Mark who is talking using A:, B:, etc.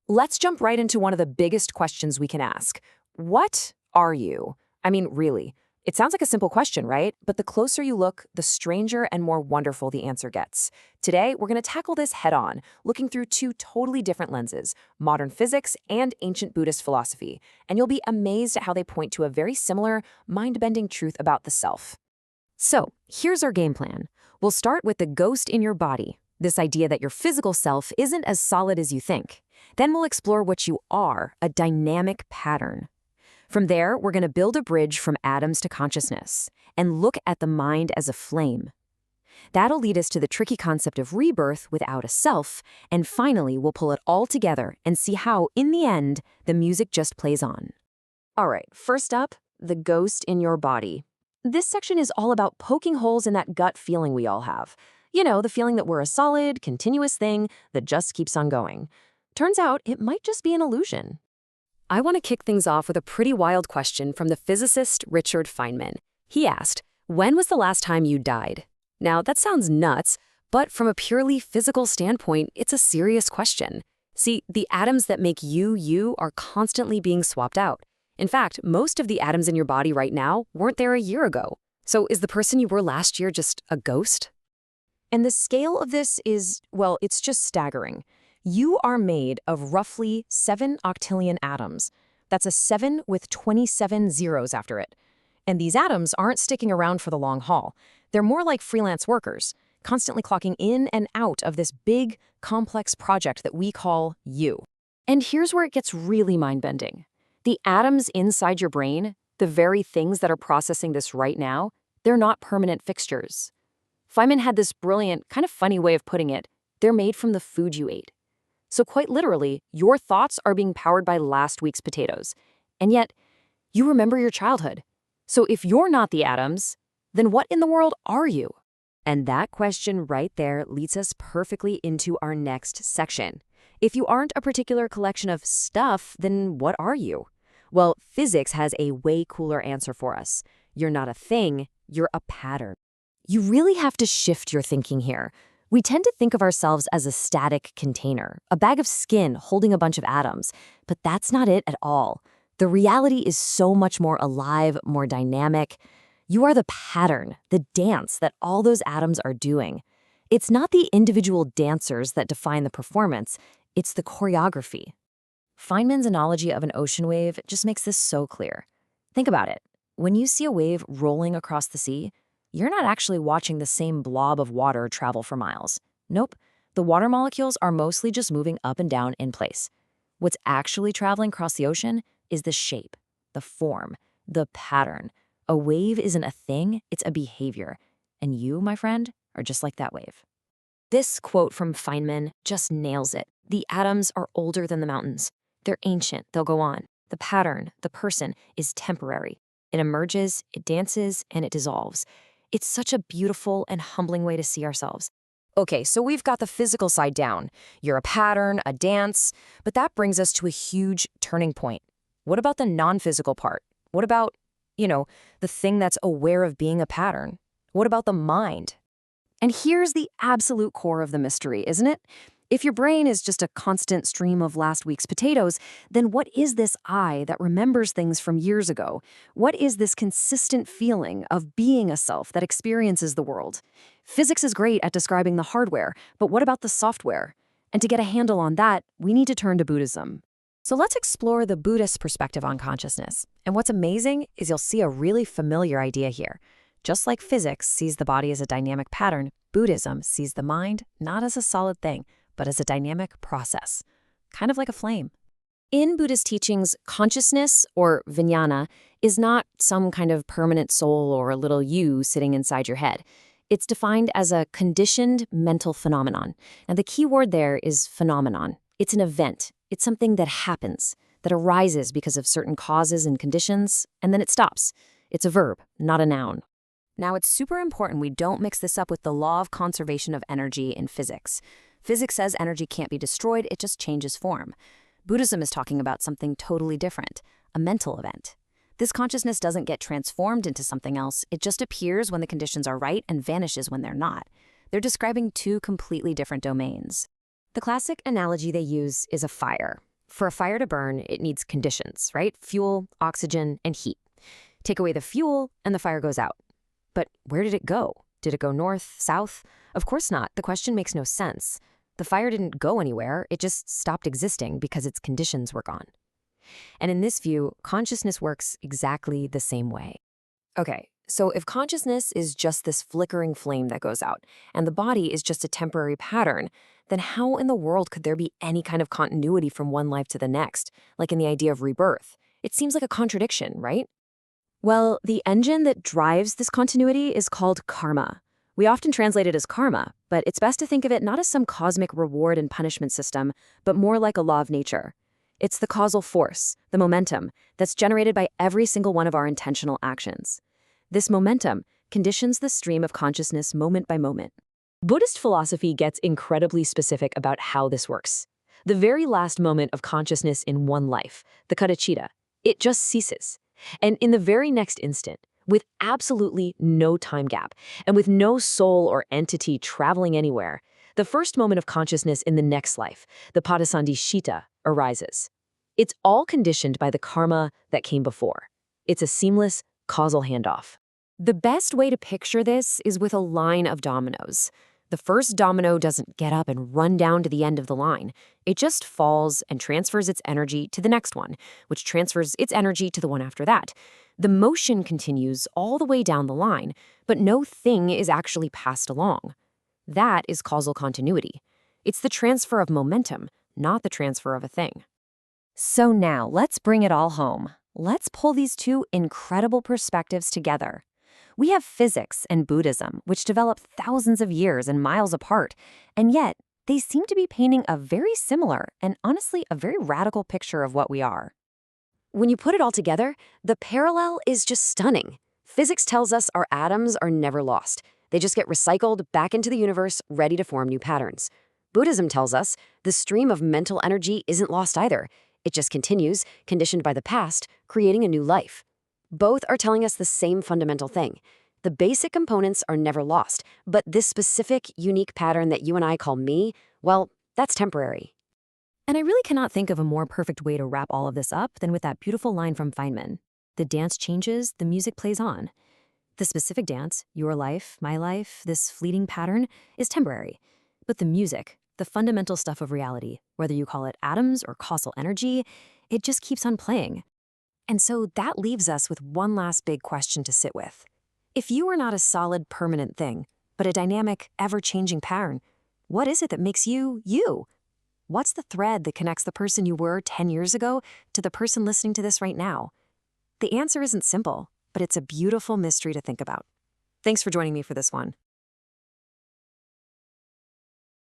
A: Let's jump right into one of the biggest questions we can ask. What are you? I mean, really. It sounds like a simple question, right? But the closer you look, the stranger and more wonderful the answer gets. Today, we're going to tackle this head-on, looking through two totally different lenses, modern physics and ancient Buddhist philosophy. And you'll be amazed at how they point to a very similar, mind-bending truth about the self. So, here's our game plan. We'll start with the ghost in your body, this idea that your physical self isn't as solid as you think. Then we'll explore what you are, a dynamic pattern. From there, we're going to build a bridge from atoms to consciousness and look at the mind as a flame. That'll lead us to the tricky concept of rebirth without a self, and finally, we'll pull it all together and see how, in the end, the music just plays on. All right, first up, the ghost in your body. This section is all about poking holes in that gut feeling we all have. You know, the feeling that we're a solid, continuous thing that just keeps on going. Turns out, it might just be an illusion. I want to kick things off with a pretty wild question from the physicist Richard Feynman. He asked, when was the last time you died? Now, that sounds nuts, but from a purely physical standpoint, it's a serious question. See, the atoms that make you are constantly being swapped out. In fact, most of the atoms in your body right now weren't there a year ago. So is the person you were last year just a ghost? And the scale of this is, well, it's just staggering. You are made of roughly 7 octillion atoms. That's a 7 with 27 zeros after it. And these atoms aren't sticking around for the long haul. They're more like freelance workers, constantly clocking in and out of this big, complex project that we call you. And here's where it gets really mind-bending. The atoms inside your brain, the very things that are processing this right now, they're not permanent fixtures. Feynman had this brilliant, kind of funny way of putting it. They're made from the food you ate. So quite literally, your thoughts are being powered by last week's potatoes. And yet, you remember your childhood. So if you're not the atoms, then what in the world are you? And that question right there leads us perfectly into our next section. If you aren't a particular collection of stuff, then what are you? Well, physics has a way cooler answer for us. You're not a thing, you're a pattern. You really have to shift your thinking here. We tend to think of ourselves as a static container, a bag of skin holding a bunch of atoms, but that's not it at all. The reality is so much more alive, more dynamic. You are the pattern, the dance that all those atoms are doing. It's not the individual dancers that define the performance, it's the choreography. Feynman's analogy of an ocean wave just makes this so clear. Think about it. When you see a wave rolling across the sea, you're not actually watching the same blob of water travel for miles. Nope, the water molecules are mostly just moving up and down in place. What's actually traveling across the ocean is the shape, the form, the pattern. A wave isn't a thing, it's a behavior. And you, my friend, are just like that wave. This quote from Feynman just nails it. The atoms are older than the mountains. They're ancient, they'll go on. The pattern, the person, is temporary. It emerges, it dances, and it dissolves. It's such a beautiful and humbling way to see ourselves. Okay, so we've got the physical side down. You're a pattern, a dance, but that brings us to a huge turning point. What about the non-physical part? What about, the thing that's aware of being a pattern? What about the mind? And here's the absolute core of the mystery, isn't it? If your brain is just a constant stream of last week's potatoes, then what is this I that remembers things from years ago? What is this consistent feeling of being a self that experiences the world? Physics is great at describing the hardware, but what about the software? And to get a handle on that, we need to turn to Buddhism. So let's explore the Buddhist perspective on consciousness. And what's amazing is you'll see a really familiar idea here. Just like physics sees the body as a dynamic pattern, Buddhism sees the mind not as a solid thing, but as a dynamic process, kind of like a flame. In Buddhist teachings, consciousness, or vijnana, is not some kind of permanent soul or a little you sitting inside your head. It's defined as a conditioned mental phenomenon. And the key word there is phenomenon. It's an event. It's something that happens, that arises because of certain causes and conditions, and then it stops. It's a verb, not a noun. Now, it's super important we don't mix this up with the law of conservation of energy in physics. Physics says energy can't be destroyed, it just changes form. Buddhism is talking about something totally different, a mental event. This consciousness doesn't get transformed into something else, it just appears when the conditions are right and vanishes when they're not. They're describing two completely different domains. The classic analogy they use is a fire.
B: For a fire to burn, it needs conditions, right? Fuel, oxygen, and heat. Take away the fuel, and the fire goes out. But where did it go? Did it go north, south? Of course not. The question makes no sense. The fire didn't go anywhere. It just stopped existing because its conditions were gone. And in this view, consciousness works exactly the same way.
A: Okay, so if consciousness is just this flickering flame that goes out, and the body is just a temporary pattern, then how in the world could there be any kind of continuity from one life to the next, like in the idea of rebirth? It seems like a contradiction, right? Well, the engine that drives this continuity is called karma. We often translate it as karma, but it's best to think of it not as some cosmic reward and punishment system, but more like a law of nature. It's the causal force, the momentum, that's generated by every single one of our intentional actions. This momentum conditions the stream of consciousness moment by moment. Buddhist philosophy gets incredibly specific about how this works. The very last moment of consciousness in one life, the bodhicitta, it just ceases. And in the very next instant, with absolutely no time gap, and with no soul or entity traveling anywhere, the first moment of consciousness in the next life, the bodhisattva, arises. It's all conditioned by the karma that came before. It's a seamless, causal handoff. The best way to picture this is with a line of dominoes. The first domino doesn't get up and run down to the end of the line. It just falls and transfers its energy to the next one, which transfers its energy to the one after that. The motion continues all the way down the line, but no thing is actually passed along. That is causal continuity. It's the transfer of momentum, not the transfer of a thing. So now, let's bring it all home. Let's pull these two incredible perspectives together. We have physics and Buddhism, which developed thousands of years and miles apart, and yet they seem to be painting a very similar and honestly a very radical picture of what we are. When you put it all together, the parallel is just stunning. Physics tells us our atoms are never lost. They just get recycled back into the universe, ready to form new patterns. Buddhism tells us the stream of mental energy isn't lost either. It just continues, conditioned by the past, creating a new life. Both are telling us the same fundamental thing. The basic components are never lost, but this specific, unique pattern that you and I call me, well, that's temporary. And I really cannot think of a more perfect way to wrap all of this up than with that beautiful line from Feynman. The dance changes, the music plays on. The specific dance, your life, my life, this fleeting pattern, is temporary. But the music, the fundamental stuff of reality, whether you call it atoms or causal energy, it just keeps on playing. And so that leaves us with one last big question to sit with. If you are not a solid, permanent thing, but a dynamic, ever-changing pattern, what is it that makes you, you? What's the thread that connects the person you were 10 years ago to the person listening to this right now? The answer isn't simple, but it's a beautiful mystery to think about. Thanks for joining me for this one.